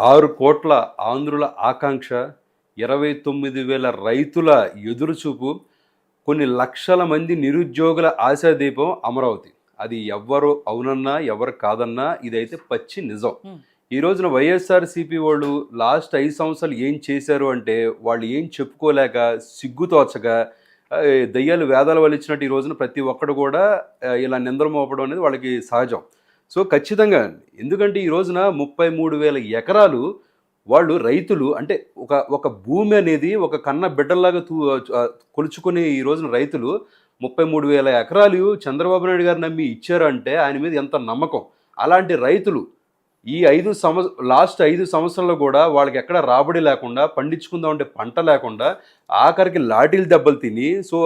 6,00,00,000 ఆంధ్రుల ఆకాంక్ష, 29,000 రైతుల ఎదురుచూపు, కొన్ని లక్షల మంది నిరుద్యోగుల ఆశాదీపం అమరావతి. అది ఎవ్వరు అవునన్నా, ఎవరు కాదన్నా ఇదైతే పచ్చి నిజం. ఈ రోజున వైఎస్ఆర్‌సీపీ వాళ్ళు లాస్ట్ 5 సంవత్సరాలు ఏం చేశారు అంటే, వాళ్ళు ఏం చెప్పుకోలేక, సిగ్గుతోచక దెయ్యాలు వేదాలు వల్లించినట్టు ఈ రోజున ప్రతి ఒక్కడు కూడా ఇలా నిందలు మోపడం అనేది వాళ్ళకి సహజం. సో ఖచ్చితంగా ఎందుకంటే ఈ రోజున 33,000 ఎకరాలు వాళ్ళు రైతులు అంటే ఒక భూమి అనేది ఒక కన్న బిడ్డల్లాగా కొలుచుకునే ఈ రోజున రైతులు 33,000 ఎకరాలు చంద్రబాబు నాయుడు గారు నమ్మి ఇచ్చారు అంటే ఆయన మీద ఎంత నమ్మకం. అలాంటి రైతులు ఈ లాస్ట్ 5 సంవత్సరాల్లో కూడా వాళ్ళకి ఎక్కడ రాబడి లేకుండా, పండించుకుందాం అంటే పంట లేకుండా, ఆఖరికి లాఠీలు దెబ్బలు తిని, సో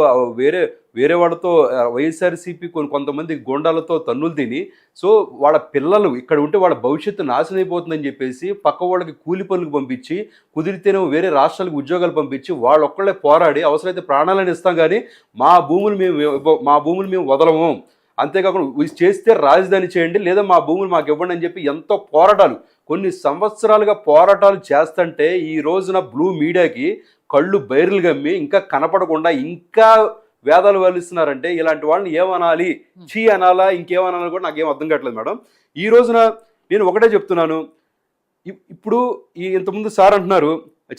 వేరే వాళ్ళతో వైఎస్ఆర్‌సీపీ కొంతమంది గూండాలతో తన్నులు తిని, సో వాళ్ళ పిల్లలు ఇక్కడ ఉంటే వాళ్ళ భవిష్యత్తు నాశనం అయిపోతుందని చెప్పేసి పక్క వాళ్ళకి కూలి పనులకు పంపించి, కుదిరితేనేమో వేరే రాష్ట్రాలకు ఉద్యోగాలు పంపించి వాళ్ళొక్కళ్ళే పోరాడి అవసరమైతే ప్రాణాలను ఇస్తాం కానీ మా భూములు మేము వదలము, అంతేకాకుండా చేస్తే రాజధాని చేయండి లేదా మా భూములు మాకు ఇవ్వండి అని చెప్పి ఎంతో పోరాటాలు, కొన్ని సంవత్సరాలుగా పోరాటాలు చేస్తుంటే ఈ రోజున బ్లూ మీడియాకి కళ్ళు బైర్లు గమ్మి ఇంకా కనపడకుండా ఇంకా వేదాలు వల్లిస్తున్నారంటే ఇలాంటి వాళ్ళని ఏమనాలి, చీ అనాలా ఇంకేమనాలి కూడా నాకేం అర్థం కావట్లేదు మేడం. ఈ రోజున నేను ఒకటే చెప్తున్నాను, ఇప్పుడు ఇంతకుముందు సార్ అంటున్నారు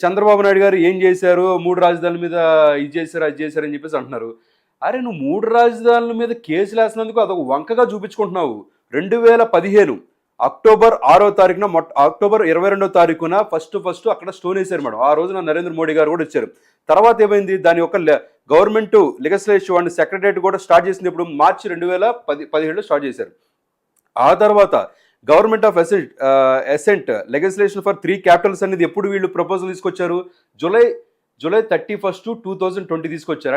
చంద్రబాబు నాయుడు గారు ఏం చేశారు, 3 రాజధానుల మీద ఇది చేశారు అది చేశారని చెప్పేసి అంటున్నారు. అరే నువ్వు 3 రాజధానుల మీద కేసులు వేసినందుకు అదొక వంకగా చూపించుకుంటున్నావు. 2015 అక్టోబర్ 6వ తారీఖున అక్టోబర్ 22వ తారీఖున ఫస్ట్ అక్కడ స్టోన్ వేశారు మేడం. ఆ రోజున నరేంద్ర మోడీ గారు కూడా వచ్చారు. తర్వాత ఏమైంది, దాని యొక్క గవర్నమెంట్ లెజిస్లేటివ్ అండ్ సెక్రటరియట్ కూడా స్టార్ట్ చేసింది ఇప్పుడు మార్చి 2017లో స్టార్ట్ చేశారు. ఆ తర్వాత government of assent legislation for 3 capitals అనేది ఎప్పుడు వీళ్ళు ప్రపోజల్ తీసుకొచ్చారు, జూలై 31, 2020 తీసుకొచ్చారు.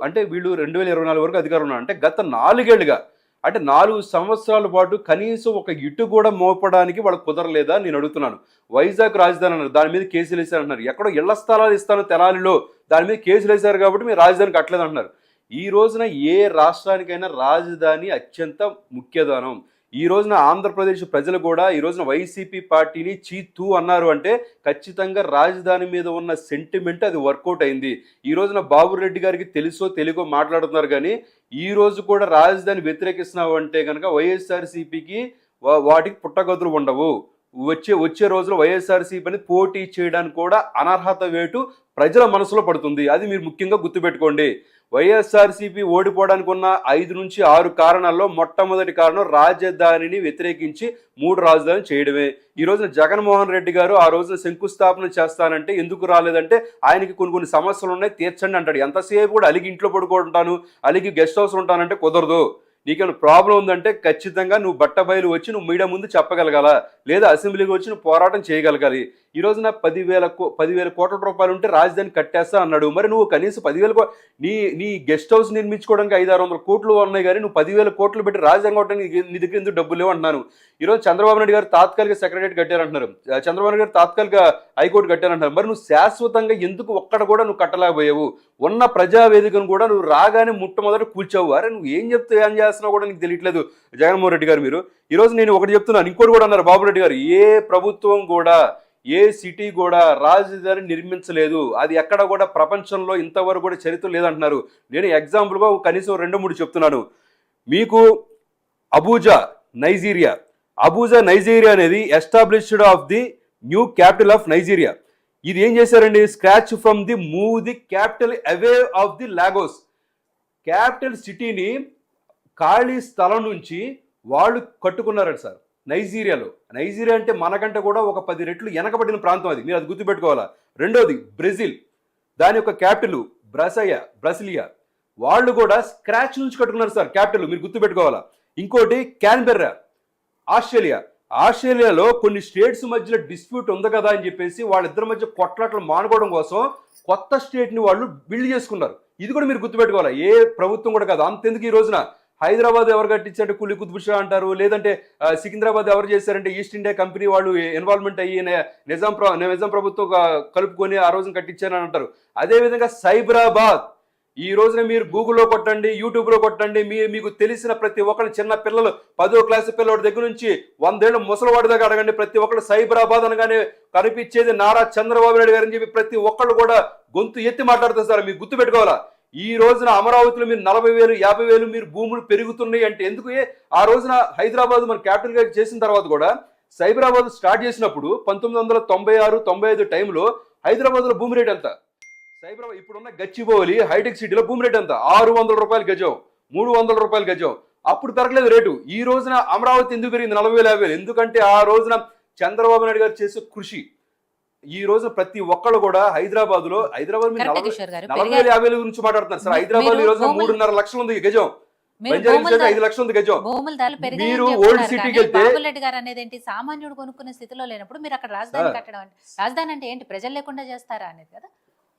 అంటే వీళ్ళు 2024 వరకు అధికారం ఉన్నారు. అంటే గత 4 ఏళ్లుగా, అంటే 4 సంవత్సరాల పాటు కనీసం ఒక ఇటు కూడా మోపడానికి వాళ్ళకి కుదరలేదా నేను అడుగుతున్నాను. వైజాగ్ రాజధాని అన్నారు, దాని మీద కేసులు వేశారంటున్నారు. ఎక్కడో ఇళ్ల స్థలాలు ఇస్తాను తెనాలిలో, దాని మీద కేసులు వేశారు కాబట్టి మీరు రాజధాని కట్టలేదు అంటున్నారు. ఈ రోజున ఏ రాష్ట్రానికైనా రాజధాని అత్యంత ముఖ్యదానం. ఈ రోజున ఆంధ్రప్రదేశ్ ప్రజలు కూడా ఈ రోజున వైసీపీ పార్టీని చీతూ అన్నారు అంటే ఖచ్చితంగా రాజధాని మీద ఉన్న సెంటిమెంట్ అది వర్కౌట్ అయింది. ఈ రోజున బాబు రెడ్డి గారికి తెలుసో తెలుగో మాట్లాడుతున్నారు కానీ ఈ రోజు కూడా రాజధాని వ్యతిరేకిస్తున్నావు అంటే కనుక వైఎస్ఆర్సీపీకి వాటికి పుట్టగతులు ఉండవు. వచ్చే రోజులో వైఎస్ఆర్సీపీని పోటీ చేయడానికి కూడా అనర్హత వేటు ప్రజల మనసులో పడుతుంది. అది మీరు ముఖ్యంగా గుర్తుపెట్టుకోండి. వైఎస్ఆర్సీపీ ఓడిపోవడానికి ఉన్న 5 నుంచి 6 కారణాల్లో మొట్టమొదటి కారణం రాజధానిని వ్యతిరేకించి 3 రాజధానులు చేయడమే. ఈ రోజున జగన్మోహన్ రెడ్డి గారు ఆ రోజున శంకుస్థాపన చేస్తానంటే ఎందుకు రాలేదంటే ఆయనకి కొన్ని సమస్యలు ఉన్నాయి తీర్చండి అంటాడు. ఎంతసేపు కూడా అలిగి ఇంట్లో పడుకుంటాను, అలిగి గెస్ట్ హౌస్ ఉంటానంటే కుదరదు. నీకేమైనా ప్రాబ్లం ఉందంటే ఖచ్చితంగా నువ్వు బట్టబయలు వచ్చి నువ్వు మీడియా ముందు చెప్పగలగాల, లేదా అసెంబ్లీకి వచ్చి నువ్వు పోరాటం చేయగలగాలి. ఈ రోజున 10,000 కోట్ల రూపాయలు ఉంటే రాజధాని కట్టేస్తా అన్నాడు. మరి నువ్వు కనీసం 10,000 నీ గెస్ట్ హౌస్ నిర్మించుకోవడానికి 500-600 కోట్లు ఉన్నాయి కానీ నువ్వు 10,000 కోట్లు పెట్టి రాజధాని కొట్టడానికి నీ దగ్గర ఎందుకు డబ్బులు లేవు అంటున్నాను. ఈరోజు చంద్రబాబు నాయుడు గారు తాత్కాలిక సెక్రటరియట్ కట్టారంటున్నారు, చంద్రబాబు నాయుడు గారు తాత్కాలిక హైకోర్టు కట్టారంటున్నారు. మరి నువ్వు శాశ్వతంగా ఎందుకు ఒక్కడ కూడా నువ్వు కట్టలేకపోయావు? ఉన్న ప్రజావేదికను కూడా నువ్వు రాగానే మొట్టమొదటి కూల్చావు. అరే నువ్వు ఏం చేస్తున్నావు కూడా నీకు తెలియట్లేదు జగన్మోహన్ రెడ్డి గారు. మీరు ఈరోజు నేను ఒకటి చెప్తున్నాను, ఇంకోటి కూడా అన్నారు బాబు రెడ్డి గారు, ఏ ప్రభుత్వం కూడా ఏ సిటీ కూడా రాజధాని నిర్మించలేదు, అది ఎక్కడ కూడా ప్రపంచంలో ఇంతవరకు కూడా చరిత్ర లేదంటున్నారు. నేను ఎగ్జాంపుల్గా కనీసం 2-3 చెప్తున్నాను మీకు. అబూజా నైజీరియా అనేది established of the new capital of Nigeria. ఇది ఏం చేశారండి, scratch from the move the capital away of the Lagos. Capital సిటీని ఖాళీ స్థలం నుంచి వాళ్ళు కట్టుకున్నారండి సార్ నైజీరియాలో. నైజీరియా అంటే మనకంటే కూడా ఒక 10 రెట్లు వెనకబడిన ప్రాంతం, అది మీరు అది గుర్తుపెట్టుకోవాలా. రెండోది బ్రెజిల్, దాని యొక్క క్యాపిటల్ బ్రసిలియా, వాళ్ళు కూడా స్క్రాచ్ నుంచి కట్టుకున్నారు సార్ క్యాపిటల్, మీరు గుర్తుపెట్టుకోవాలా. ఇంకోటి క్యాన్బెర్రా, ఆస్ట్రేలియాలో కొన్ని స్టేట్స్ మధ్యలో డిస్ప్యూట్ ఉంది కదా అని చెప్పేసి వాళ్ళిద్దరి మధ్య కొట్లాటలు మానుకోవడం కోసం కొత్త స్టేట్ని వాళ్ళు బిల్డ్ చేసుకున్నారు. ఇది కూడా మీరు గుర్తుపెట్టుకోవాలి. ఏ ప్రభుత్వం కూడా కాదు. అంతెందుకు ఈ రోజున హైదరాబాద్ ఎవరు కట్టించారంటే కులీ కుతుబ్ షా అంటారు, లేదంటే సికింద్రాబాద్ ఎవరు చేశారంటే ఈస్ట్ ఇండియా కంపెనీ వాళ్ళు ఇన్వాల్వ్మెంట్ అయ్యి నిజాం ప్రభుత్వం కలుపుకొని ఆ రోజున కట్టించారని అంటారు. అదేవిధంగా ఈ రోజున మీరు గూగుల్లో కొట్టండి, యూట్యూబ్లో కొట్టండి, మీకు తెలిసిన ప్రతి ఒక్కరు, చిన్న పిల్లలు 10వ క్లాసు పిల్లవాడి దగ్గర నుంచి 100 ఏళ్ళ ముసలివాడి దగ్గర అడగండి, ప్రతి ఒక్కరు సైబరాబాద్ అనగానే కనిపించేది నారా చంద్రబాబు నాయుడు గారు అని చెప్పి ప్రతి ఒక్కళ్ళు కూడా గొంతు ఎత్తి మాట్లాడుతారు సార్. మీకు గుర్తు పెట్టుకోవాలా, ఈ రోజున అమరావతిలో మీరు 40,000 50,000 మీరు భూములు పెరుగుతున్నాయి అంటే ఎందుకు? ఆ రోజున హైదరాబాద్ మన క్యాపిటల్ గా చేసిన తర్వాత కూడా సైబరాబాద్ స్టార్ట్ చేసినప్పుడు 1996 95 టైంలో హైదరాబాద్ లో భూమి రేట్ ఎంత? సైబరాబాద్ ఇప్పుడున్న గచ్చిబౌలి హైటెక్ సిటీలో భూమి రేట్ ఎంత? 600 రూపాయలు గజం, 300 రూపాయలు గజం. అప్పుడు పెరగలేదు రేటు. ఈ రోజున అమరావతి ఎందుకు పెరిగింది 40,000 50,000? ఎందుకంటే ఆ రోజున చంద్రబాబు నాయుడు గారు చేసే కృషి. ఈ రోజు ప్రతి ఒక్కళ్ళు కూడా హైదరాబాద్ 40,000 50,000 గురించి మాట్లాడుతున్నారు సార్. హైదరాబాద్ ఈ రోజు 3.5 లక్షలు ఉంది గజం, 5 లక్షలు ఉంది గజం. మీరు ఓల్డ్ సిటీకి వెళ్తే బాబులెడ్డి గారు అనేది ఏంటి, సామాన్యుడు కొనుక్కునే స్థితిలో లేనప్పుడు మీరు అక్కడ రాజధాని కట్టడం అంటే, రాజధాని అంటే ఏంటి, ప్రజలు లేకుండా చేస్తారా అనేది కదా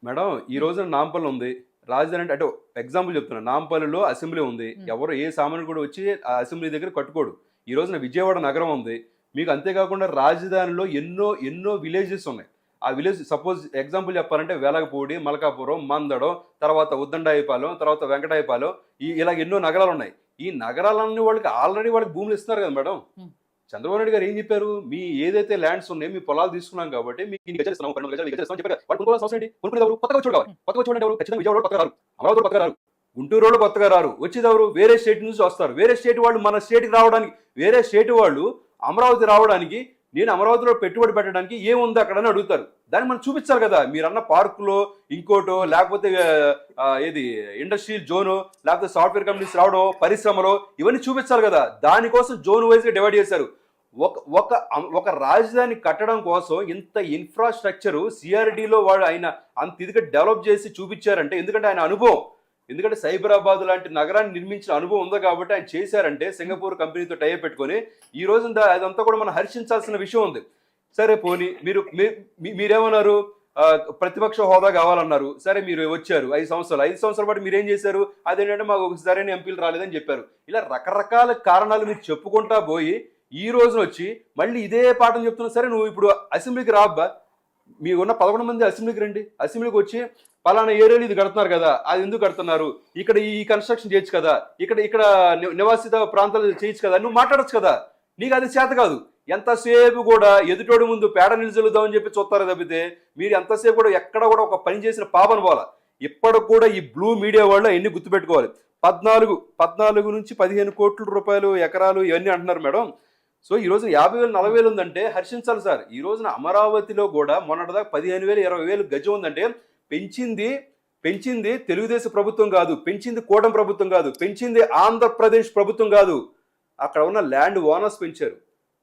మేడం. ఈ రోజున నాంపల్లి ఉంది రాజధాని అంటే ఎగ్జాంపుల్ చెప్తున్నా, నాంపల్లిలో అసెంబ్లీ ఉంది, ఎవరు ఏ సామాన్యుడు కూడా వచ్చి ఆ అసెంబ్లీ దగ్గర కట్టుకోడు. ఈ రోజున విజయవాడ నగరం ఉంది మీకు. అంతేకాకుండా రాజధానిలో ఎన్నో ఎన్నో విలేజెస్ ఉన్నాయి. ఆ విలేజ్ సపోజ్ ఎగ్జాంపుల్ చెప్పాలంటే వెలగపూడి, మలకాపురం, మందడం, తర్వాత ఉద్దండాయిపాలెం, తర్వాత వెంకటాయపాలెం, ఇలా ఎన్నో నగరాలు ఉన్నాయి. ఈ నగరాలన్నీ వాళ్ళకి ఆల్రెడీ వాళ్ళకి భూములు ఇస్తున్నారు కదా మేడం. చంద్రబాబు నాయుడు గారు ఏం చెప్పారు, మీ ఏదైతే ల్యాండ్స్ ఉన్నాయో మీ పొలాలు తీసుకున్నాం కాబట్టి మీకు ఇన్ని గజాలు ఇస్తున్నాం, 12 గజాలు చెప్పారు. వాళ్ళు కొనుక్కోవాల్సిన అవసరం ఏంటి? కొనుక్కునేవారు కొత్తగా వచ్చి కావాలి. కొత్తగా చూడండి ఎవరు? ఖచ్చితంగా విజయవాడ కొత్తగా రారు, అమరావతి కొత్తగా రారు, గుంటూరు వాళ్ళు కొత్తగా రారు. వచ్చేదెవరు? వేరే స్టేట్ నుంచి వస్తారు. వేరే స్టేట్ వాళ్ళు మన స్టేట్కి రావడానికి, వేరే స్టేట్ వాళ్ళు అమరావతి రావడానికి, నేను అమరావతిలో పెట్టుబడి పెట్టడానికి ఏముంది అక్కడ అని అడుగుతారు. దాన్ని మనం చూపించాలి కదా. మీరన్న పార్కులో ఇంకోటో, లేకపోతే ఏది ఇండస్ట్రియల్ జోను, లేకపోతే సాఫ్ట్వేర్ కంపెనీస్ రావడం, పరిశ్రమలో, ఇవన్నీ చూపించాలి కదా. దానికోసం జోన్ వైజ్గా డివైడ్ చేశారు. ఒక రాజధాని కట్టడం కోసం ఇంత ఇన్ఫ్రాస్ట్రక్చరు సిఆర్డీలో వాడు ఆయన అంత ఇదిగా డెవలప్ చేసి చూపించారంటే ఎందుకంటే ఆయన అనుభవం, ఎందుకంటే సైబరాబాద్ లాంటి నగరాన్ని నిర్మించిన అనుభవం ఉంది కాబట్టి ఆయన చేశారంటే సింగపూర్ కంపెనీతో టైప్ పెట్టుకొని ఈ రోజు అదంతా కూడా మనం హర్షించాల్సిన విషయం ఉంది. సరే పోనీ మీరేమన్నారు, ప్రతిపక్ష హోదా కావాలన్నారు. సరే మీరు వచ్చారు 5 సంవత్సరాల పాటు మీరేం చేశారు? అదేంటంటే మాకు సరైన ఎంపీలు రాలేదని చెప్పారు. ఇలా రకరకాల కారణాలు మీరు చెప్పుకుంటా పోయి ఈ రోజున వచ్చి మళ్ళీ ఇదే పాఠం చెప్తున్నా. సరే నువ్వు ఇప్పుడు అసెంబ్లీకి రాబ్బా, మీకు ఉన్న 11 మంది అసెంబ్లీకి రండి. అసెంబ్లీకి వచ్చి పలానా ఏరియాలు ఇది కడుతున్నారు కదా, అది ఎందుకు కడుతున్నారు, ఇక్కడ ఈ కన్స్ట్రక్షన్ చేయొచ్చు కదా, ఇక్కడ నివాసిత ప్రాంతాలు చేయొచ్చు కదా, నువ్వు మాట్లాడచ్చు కదా. నీకు అది చేత కాదు. ఎంతసేపు కూడా ఎదుటోడి ముందు పేడ నిలుచుదామని చెప్పి చూస్తారు తప్పితే మీరు ఎంతసేపు కూడా ఎక్కడ కూడా ఒక పని చేసిన పాపన పోలా. ఇప్పటికి కూడా ఈ బ్లూ మీడియా వాళ్ళు ఎన్ని గుర్తుపెట్టుకోవాలి. 14 నుంచి 15 కోట్ల రూపాయలు ఎకరాలు ఇవన్నీ అంటున్నారు మేడం. సో ఈ రోజున 50,000 40,000 ఉందంటే హర్షించాలి సార్. ఈ రోజున అమరావతిలో కూడా మొన్నటిదాకా 15,000 20,000 గజం ఉందంటే పెంచింది తెలుగుదేశం ప్రభుత్వం కాదు, పెంచింది కూటమి ప్రభుత్వం కాదు, పెంచింది ఆంధ్రప్రదేశ్ ప్రభుత్వం కాదు. అక్కడ ఉన్న ల్యాండ్ ఓనర్స్ పెంచారు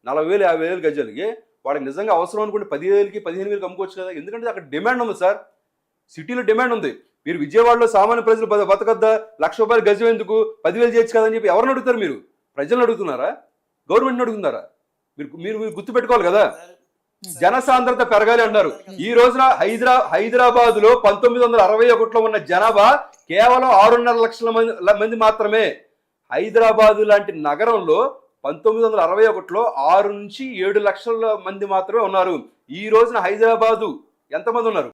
40,000 50,000 గజాలకి. వాళ్ళకి నిజంగా అవసరం అనుకుంటే 10,000కి 15,000కి అమ్ముకోవచ్చు కదా. ఎందుకంటే అక్కడ డిమాండ్ ఉంది సార్, సిటీలో డిమాండ్ ఉంది. మీరు విజయవాడలో సామాన్య ప్రజలు బతకద్దా, ₹1,00,000 గజం ఎందుకు 10,000 చేయొచ్చు కదా అని చెప్పి ఎవరిని అడుగుతారు? మీరు ప్రజలను అడుగుతున్నారా, గవర్నమెంట్ని అడుగుతున్నారా? మీరు గుర్తుపెట్టుకోవాలి కదా. జనసాంద్రత పెరగాలి అన్నారు. ఈ రోజున హైదరాబాద్ లో 1961లో ఉన్న జనాభా కేవలం 6.5 లక్షల మంది మాత్రమే. హైదరాబాద్ లాంటి నగరంలో 1961లో 6 నుంచి 7 లక్షల మంది మాత్రమే ఉన్నారు. ఈ రోజున హైదరాబాదు ఎంతమంది ఉన్నారు?